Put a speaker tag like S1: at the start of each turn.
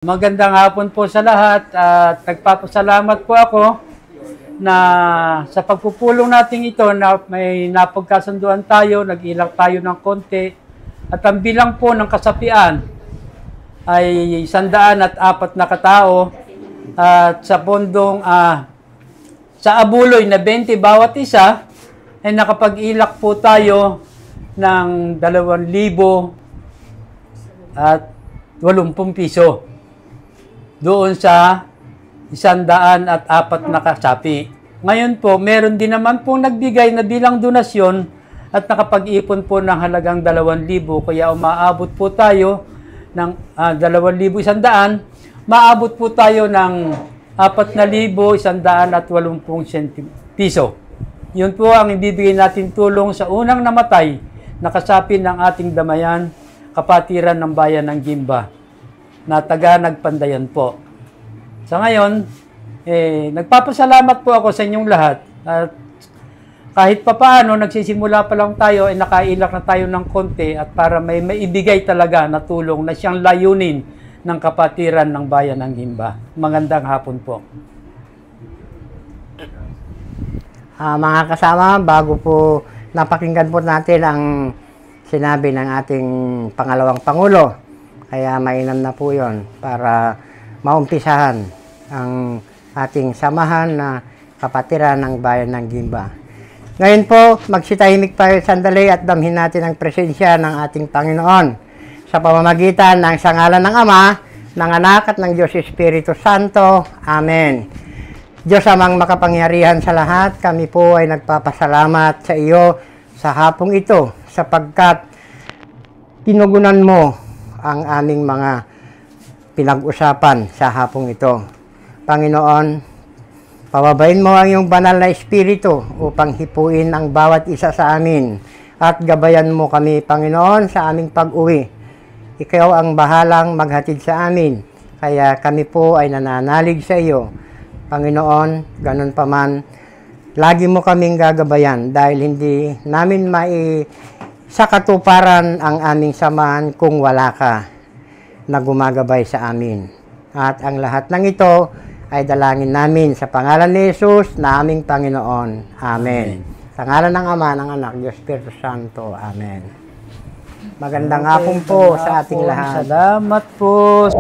S1: Magandang hapon po sa lahat at nagpapasalamat po ako na sa pagpupulong natin ito na may napagkasunduan tayo, nag-ilang tayo ng konti at ang bilang po ng kasapian ay 104 na katao at sa pondong sa abuloy na 20 bawat isa ay nakapag-ilak po tayo ng 2,000 at 80 piso. Doon sa 104 na kasapi. Ngayon po, meron din naman pong nagbigay na bilang donasyon at nakapag-ipon po ng halagang 2,000. Kaya umaabot po tayo ng 2,100. Maabot po tayo ng 4,180 piso. Yun po ang ibibigay natin tulong sa unang namatay na kasapi ng ating damayan, kapatiran ng bayan ng Gimba na taga Nagpandayan po. Sa ngayon, nagpapasalamat po ako sa inyong lahat. At kahit papaano, nagsisimula pa lang tayo, nakailak na tayo ng konti at para may maibigay talaga na tulong na siyang layunin ng kapatiran ng bayan ng Gimba. Magandang hapon po.
S2: Mga kasama, bago po napakinggan po natin ang sinabi ng ating pangalawang Pangulo, kaya mainam na po yon para maumpisahan ang ating samahan na kapatiran ng bayan ng Gimba. Ngayon po, magsitahimik tayo sandali at damhin natin ang presensya ng ating Panginoon sa pamamagitan ng sangalan ng Ama, ng Anak at ng Diyos Espiritu Santo. Amen. Diyos amang makapangyarihan sa lahat, kami po ay nagpapasalamat sa iyo sa hapong ito sapagkat tinugunan mo ang aming mga pinag-usapan sa hapong ito. Panginoon, pababain mo ang iyong banal na espiritu upang hipuin ang bawat isa sa amin at gabayan mo kami, Panginoon, sa aming pag-uwi. Ikaw ang bahalang maghatid sa amin, kaya kami po ay nananalig sa iyo. Panginoon, ganun pa man, lagi mo kaming gagabayan dahil hindi namin sa katuparan ang aming samahan kung wala ka na gumagabay sa amin. At ang lahat ng ito ay dalangin namin sa pangalan ni Jesus na aming Panginoon. Amen. Sa ngalan ng Ama, ng Anak, Diyos Espiritu Santo. Amen. Magandang hapon po sa ating lahat.
S1: Salamat po.